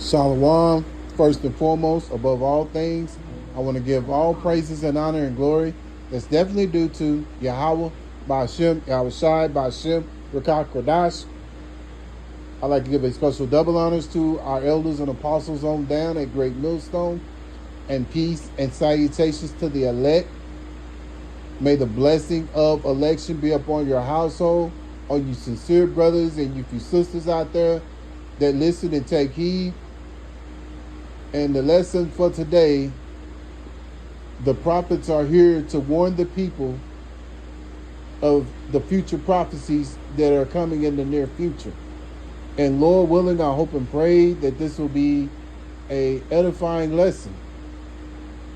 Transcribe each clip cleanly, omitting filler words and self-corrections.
Shalom. First and foremost, above all things, I want to give all praises and honor and glory that's definitely due to Yahweh, Ba'ashem, Yahweh Shai, Ba'ashem, Rakah Kodash. I'd like to give a special double honors to our elders and apostles on down at Great Millstone, and peace and salutations to the elect. May the blessing of election be upon your household, on you sincere brothers and you few sisters out there that listen and take heed. And the lesson for today, the prophets are here to warn the people of the future prophecies that are coming in the near future. And Lord willing, I hope and pray that this will be a edifying lesson.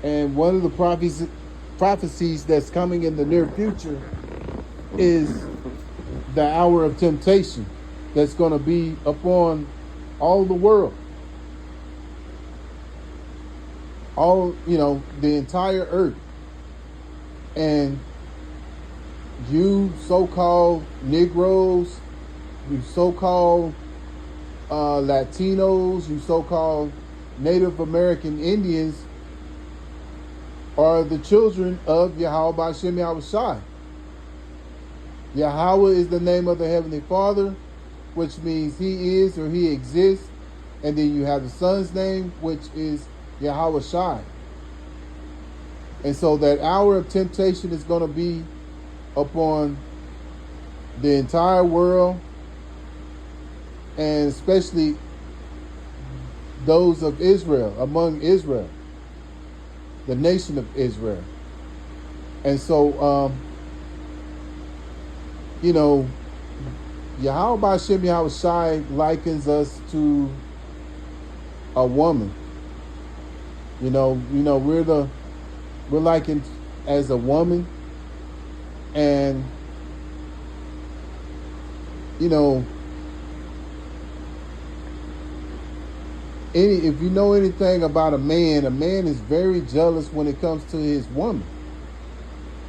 And one of the prophecies that's coming in the near future is the hour of temptation that's going to be upon all the world. The entire earth. And you so-called Negroes, you so-called Latinos, you so-called Native American Indians are the children of Yahweh Ba'ashem Yahweh Shai. Yahweh is the name of the Heavenly Father, which means He is or He exists. And then you have the Son's name, which is Yahweh Shai. And so that hour of temptation is going to be upon the entire world, and especially those of Israel, among Israel, the nation of Israel. And so, Yahweh Ba'ashem Yahweh Shai likens us to a woman. We're likened as a woman, and if you know anything about a man is very jealous when it comes to his woman.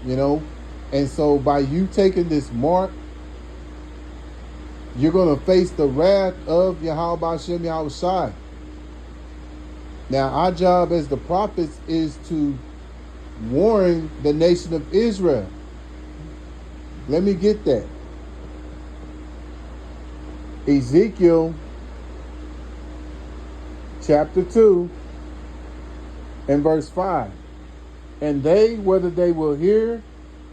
And so by you taking this mark, you're going to face the wrath of Yahweh Ba'ashem Yahweh Shai. Now, our job as the prophets is to warn the nation of Israel. Let me get that. Ezekiel chapter 2 and verse 5. And they, whether they will hear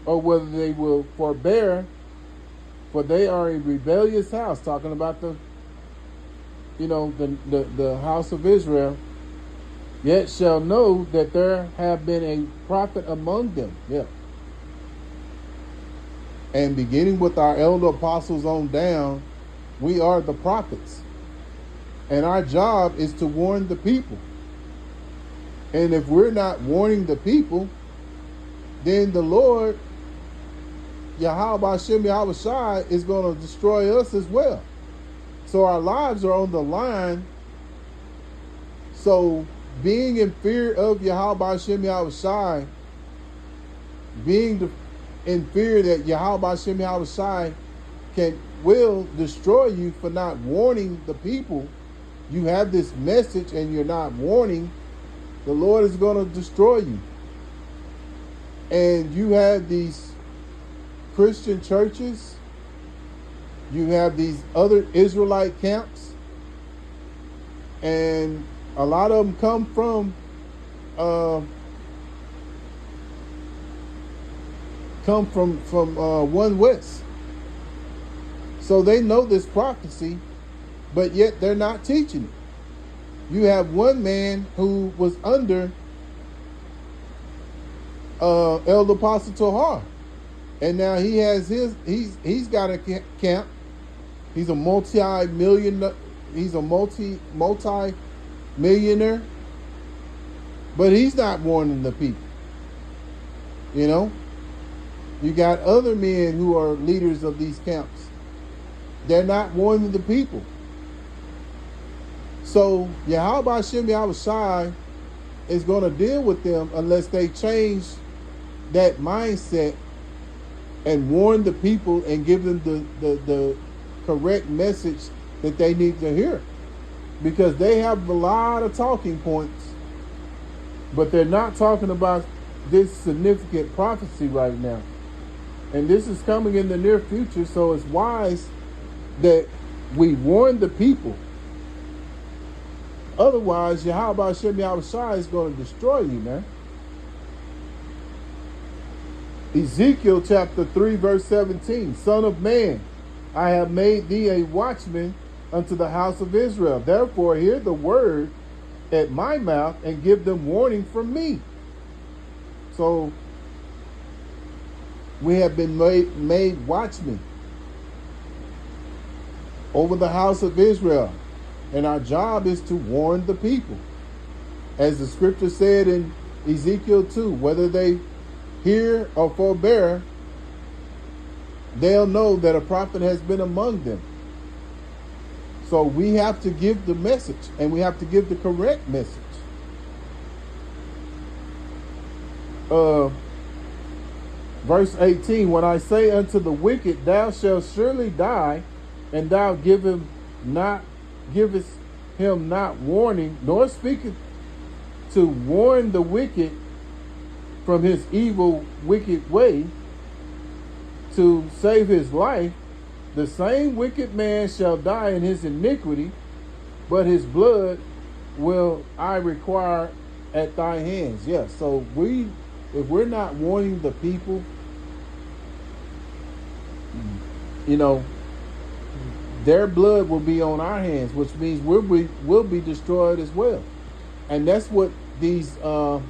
or whether they will forbear, for they are a rebellious house, talking about the house of Israel, yet shall know that there have been a prophet among them. Yeah. And beginning with our elder apostles on down, we are the prophets. And our job is to warn the people. And if we're not warning the people, then the Lord, Yahweh Ba'ashem Yahweh Shai, is going to destroy us as well. So our lives are on the line. So being in fear of Yahweh Ba'ashem Yahweh Shai, being in fear that Yahweh Ba'ashem Yahweh Shai will destroy you for not warning the people. You have this message and you're not warning, the Lord is going to destroy you. And you have these Christian churches, you have these other Israelite camps, and a lot of them come from One West. So they know this prophecy, but yet they're not teaching it. You have one man who was under Elder Apostle Tohar, and now he has he's got a camp. He's a multi-millionaire, but he's not warning the people. You got other men who are leaders of these camps. They're not warning the people. So Yahweh Ba'ashem Yahweh Shai is going to deal with them unless they change that mindset and warn the people and give them the correct message that they need to hear. because they have a lot of talking points, but they're not talking about this significant prophecy right now. And this is coming in the near future, so it's wise that we warn the people. Otherwise, Yahweh Hashem Yahushua is going to destroy you, man. Ezekiel chapter 3, verse 17. Son of man, I have made thee a watchman unto the house of Israel. Therefore, hear the word at my mouth and give them warning from me. So, we have been made watchmen over the house of Israel. And our job is to warn the people. As the scripture said in Ezekiel 2, whether they hear or forbear, they'll know that a prophet has been among them. So we have to give the message, and we have to give the correct message. Verse 18, when I say unto the wicked, thou shalt surely die, and thou givest him not warning, nor speaketh to warn the wicked from his evil, wicked way, to save his life, the same wicked man shall die in his iniquity, but his blood will I require at thy hands. Yes, so if we're not warning the people, their blood will be on our hands, which means we'll be destroyed as well. And that's what these other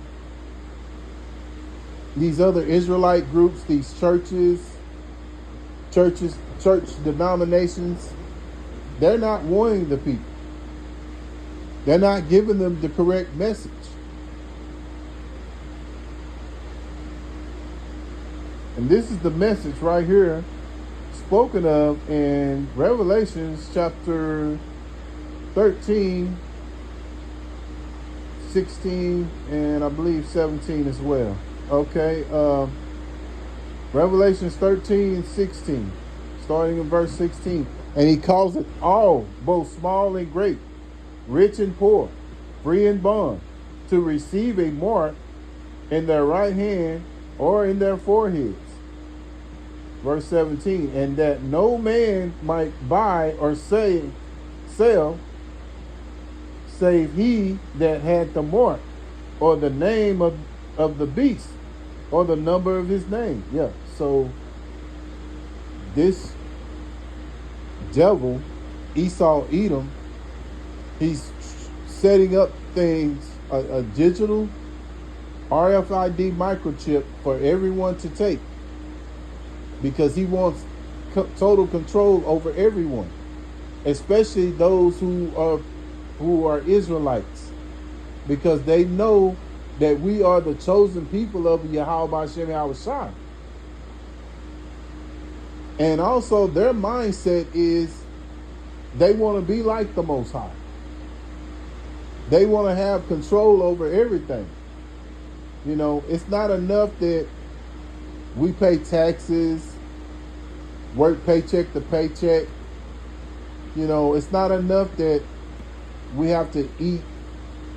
Israelite groups, these church denominations, they're not warning the people. They're not giving them the correct message. And this is the message right here spoken of in Revelations chapter 13, 16, and I believe 17 as well. Okay, Revelations 13, 16, starting in verse 16. And he calls it all, both small and great, rich and poor, free and bond, to receive a mark in their right hand or in their foreheads. Verse 17, and that no man might buy or sell, save he that had the mark, or the name of the beast, or the number of his name. Yeah, so this devil, Esau Edom, he's setting up things, a digital RFID microchip for everyone to take, because he wants total control over everyone, especially those who are Israelites, because they know that we are the chosen people of Yahweh Hashem Yahushua. And also their mindset is they want to be like the Most High. They want to have control over everything. It's not enough that we pay taxes, work paycheck to paycheck. It's not enough that we have to eat.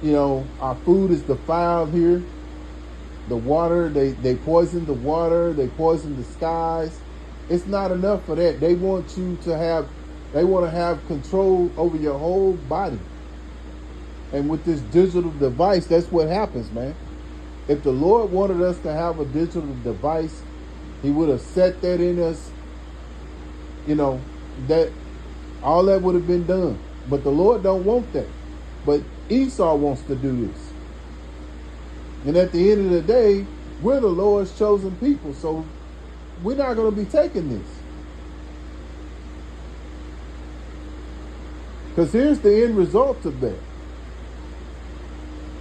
Our food is defiled here. The water, they poison the water, they poison the skies. It's not enough for that. They want to have control over your whole body. And with this digital device, that's what happens, man. If the Lord wanted us to have a digital device, he would have set that in us, that all that would have been done. But the Lord don't want that. But Esau wants to do this. And at the end of the day, we're the Lord's chosen people. So we're not going to be taking this. Because here's the end result of that.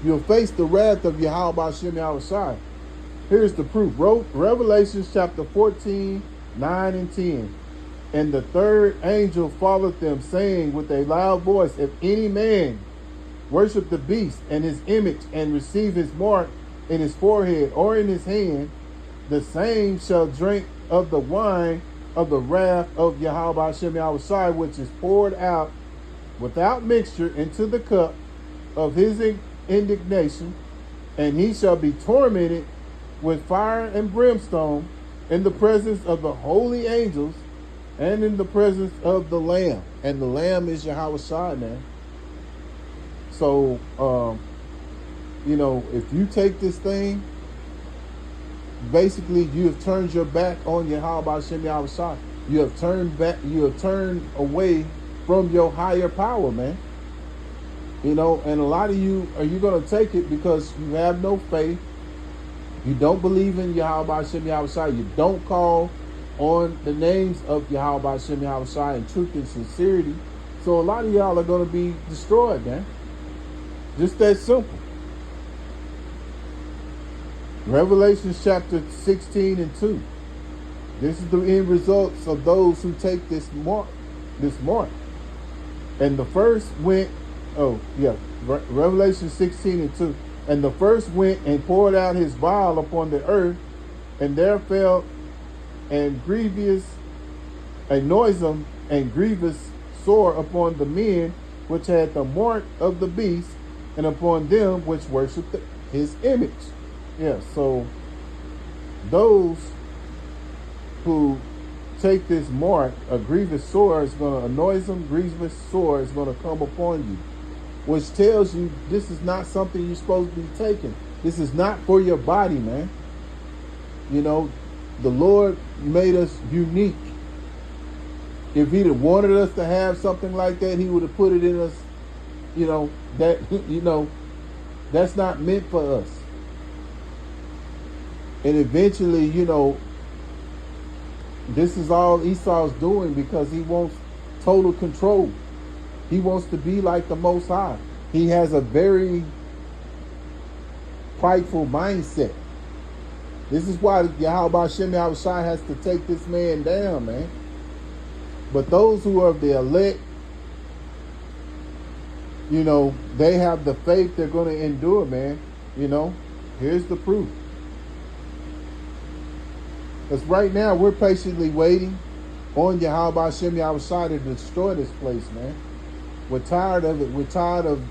You'll face the wrath of Yahweh Hashem Yahushua. Here's the proof. Revelation chapter 14, 9 and 10. And the third angel followed them, saying with a loud voice, if any man worship the beast and his image, and receive his mark in his forehead or in his hand, the same shall drink of the wine of the wrath of Yahweh Hashem Yahushua, which is poured out without mixture into the cup of his indignation, and he shall be tormented with fire and brimstone in the presence of the holy angels and in the presence of the Lamb. And the Lamb is Yahweh Shai, man. So, if you take this thing, basically you have turned your back on Yahweh Hashem Yahweh Shai. You have turned away from your higher power, man. And a lot of you, are you going to take it because you have no faith? You don't believe in Yahweh Hashem Yahweh Shai. You don't call on the names of Yahweh Hashem Yahweh Shai in truth and sincerity. So a lot of y'all are going to be destroyed, man. Just that simple. Revelation chapter 16 and 2. This is the end results of those who take this mark. And the first went, Revelation 16 and 2. And the first went and poured out his vial upon the earth, and there fell a noisome and grievous sore upon the men which had the mark of the beast, and upon them which worshipped his image. Yeah, so those who take this mark, a grievous sore is going to, a noisome, grievous sore is going to come upon you, which tells you this is not something you're supposed to be taking. This is not for your body, man. The Lord made us unique. If he'd have wanted us to have something like that, he would have put it in us, that's not meant for us. And eventually, this is all Esau's doing because he wants total control. He wants to be like the Most High. He has a very prideful mindset. This is why Yahweh Hashem Yahweh Shai has to take this man down, man. But those who are the elect, they have the faith they're going to endure, man. Here's the proof. Because right now we're patiently waiting on Yahweh Hashem Yahweh Shai to destroy this place, man. We're tired of it. We're tired of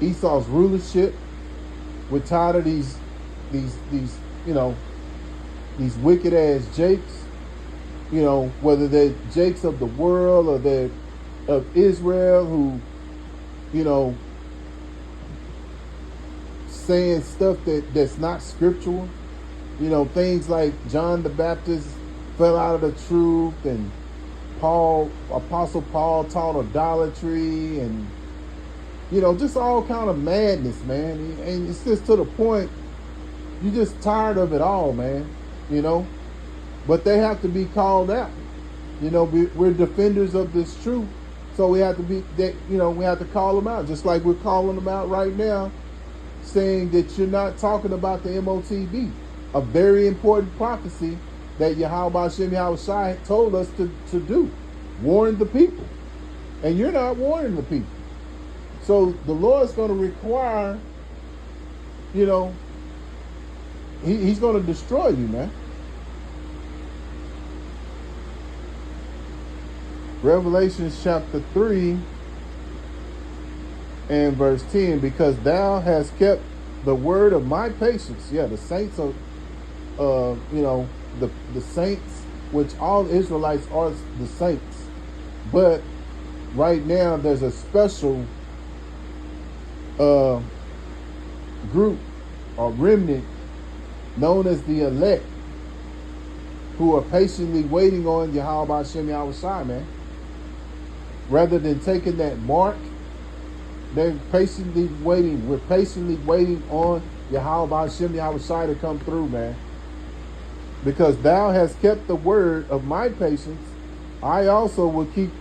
Esau's rulership. We're tired of these wicked ass Jakes. Whether they're Jakes of the world or they're of Israel who, saying stuff that's not scriptural. Things like John the Baptist fell out of the truth, and Apostle Paul taught idolatry, and just all kind of madness, man. And it's just to the point you're just tired of it all, man. But they have to be called out. We're defenders of this truth, so we have to be that. We have to call them out, just like we're calling them out right now, saying that you're not talking about the MOTB, a very important prophecy that Yahweh Hashem Yahweh Shai told us to do. Warn the people. And you're not warning the people. So the Lord's going to require, he's going to destroy you, man. Revelation chapter 3 and verse 10, because thou hast kept the word of my patience. Yeah, the saints of, the saints, which all Israelites are the saints. But right now there's a special group or remnant known as the elect who are patiently waiting on Yahweh Hashem Yahweh Shai, man. Rather than taking that mark, they're patiently waiting. We're patiently waiting on Yahweh Hashem Yahweh Shai to come through, man. Because thou hast kept the word of my patience, I also will keep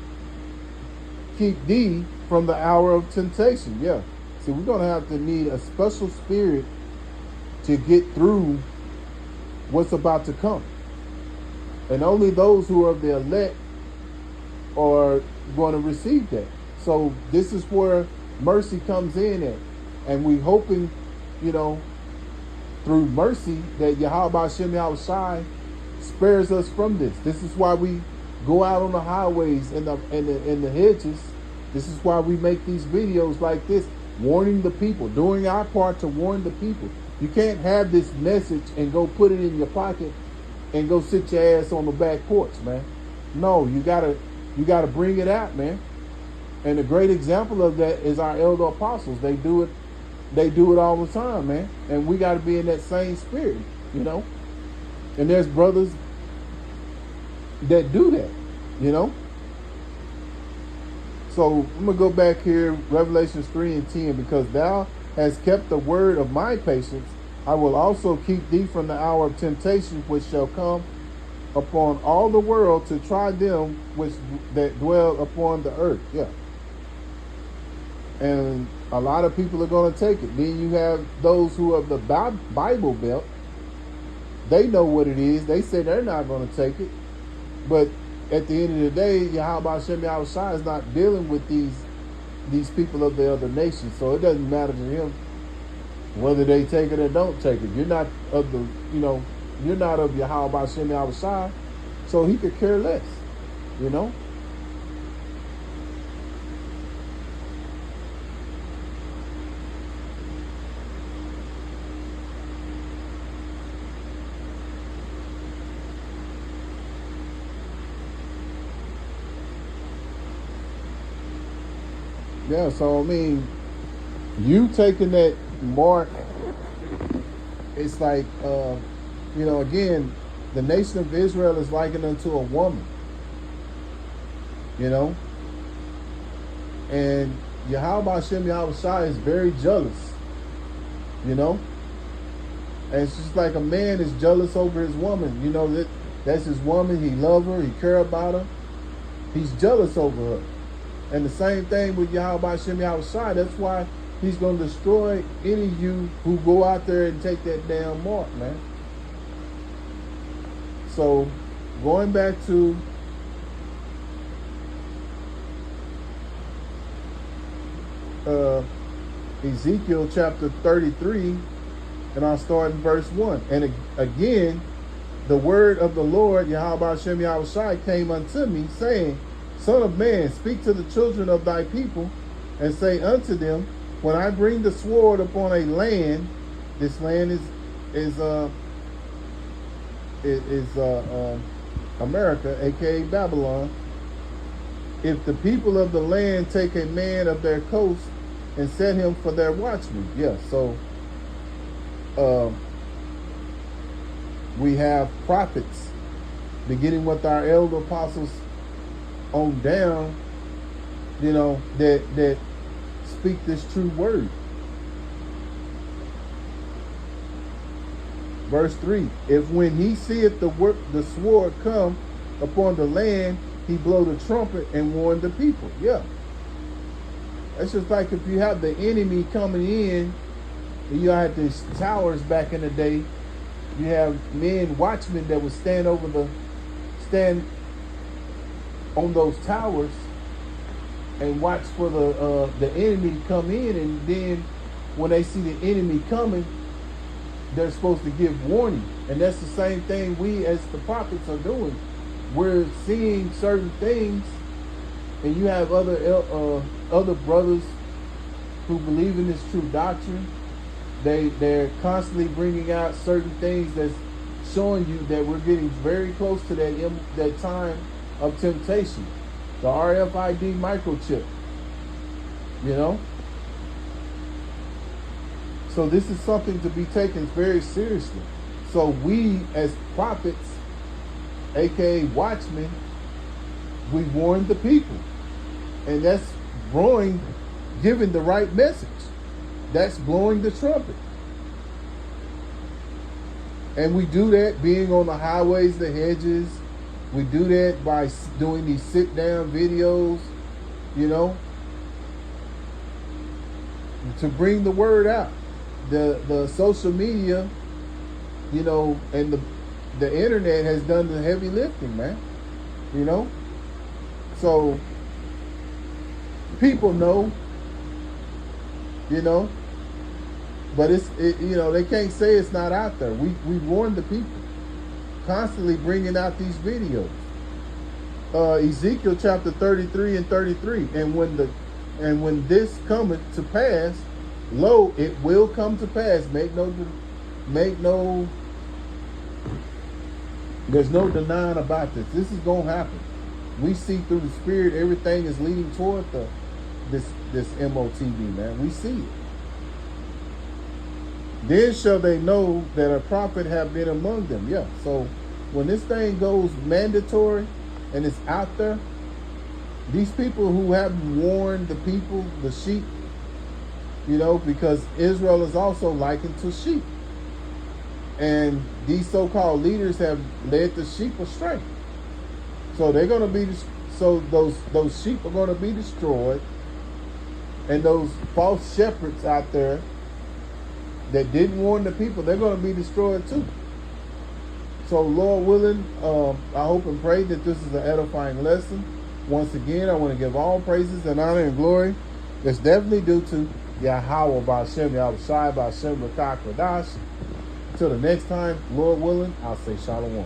thee from the hour of temptation. Yeah. See, we're going to have to need a special spirit to get through what's about to come. And only those who are the elect are going to receive that. So this is where mercy comes in at. And we hoping, through mercy that Yahweh Hashem Yahweh Shai spares us from this. This is why we go out on the highways and the hedges This is why we make these videos like this, warning the people, doing our part to warn the people. You can't have this message and go put it in your pocket and go sit your ass on the back porch, man. No, you gotta bring it out, man. And a great example of that is our elder apostles. They do it all the time, man. And we gotta be in that same spirit, you know. And there's brothers that do that, you know. So I'm gonna go back here, Revelations 3 and 10, because thou hast kept the word of my patience, I will also keep thee from the hour of temptation which shall come upon all the world to try them that dwell upon the earth. Yeah. And a lot of people are going to take it. Then you have those who have the Bible Belt. They know what it is. They say they're not going to take it. But at the end of the day, Yahweh Shem Yahushua is not dealing with these people of the other nations. So it doesn't matter to him whether they take it or don't take it. You're not of you're not of Yahweh Shem Yahushua, so he could care less, you know. Yeah, so I mean, you taking that mark, it's like, again, the nation of Israel is likened unto a woman, you know, and Yahweh Hashem Yahushua is very jealous, you know, and it's just like a man is jealous over his woman, you know, that's his woman, he love her, he care about her, he's jealous over her. And the same thing with Yahweh Hashem Yahushua. That's why he's going to destroy any of you who go out there and take that damn mark, man. So, going back to Ezekiel chapter 33, and I'll start in verse 1. And again, the word of the Lord, Yahweh Hashem Yahushua, came unto me, saying, Son of man, speak to the children of thy people, and say unto them, when I bring the sword upon a land, this land is America, aka Babylon. If the people of the land take a man of their coast and set him for their watchman, yeah. So we have prophets, beginning with our elder apostles on down, you know, that speak this true word. Verse 3, if when he seeth the sword come upon the land, he blow the trumpet and warn the people. Yeah. That's just like if you have the enemy coming in, and you had these towers back in the day, you have men, watchmen that would stand on those towers and watch for the enemy to come in, and then when they see the enemy coming, they're supposed to give warning. And that's the same thing we as the prophets are doing. We're seeing certain things, and you have other brothers who believe in this true doctrine. They're constantly bringing out certain things that's showing you that we're getting very close to that time of temptation. The RFID microchip, you know. So this is something to be taken very seriously. So we as prophets, aka watchmen, we warn the people, and that's giving the right message. That's blowing the trumpet. And we do that being on the highways, the hedges. We do that by doing these sit-down videos, you know, to bring the word out. The social media, you know, and the internet has done the heavy lifting, man. You know? So, people know, you know, but you know, they can't say it's not out there. We warn the people, constantly bringing out these videos. Ezekiel chapter 33 and 33. And when And when this cometh to pass, lo, it will come to pass. There's no denying about this. This is gonna happen. We see through the Spirit, everything is leading toward this MOTB, man. We see it. Then shall they know that a prophet have been among them. Yeah. So when this thing goes mandatory and it's out there, these people who haven't warned the people, the sheep, because Israel is also likened to sheep. And these so-called leaders have led the sheep astray. So they're going to be, those sheep are going to be destroyed. And those false shepherds out there that didn't warn the people, they're going to be destroyed too. So Lord willing, I hope and pray that this is an edifying lesson. Once again, I want to give all praises and honor and glory that's definitely due to Yahweh B'Shem, Yahushai B'Shem Rakak Radash. Until the next time, Lord willing, I'll say Shalom.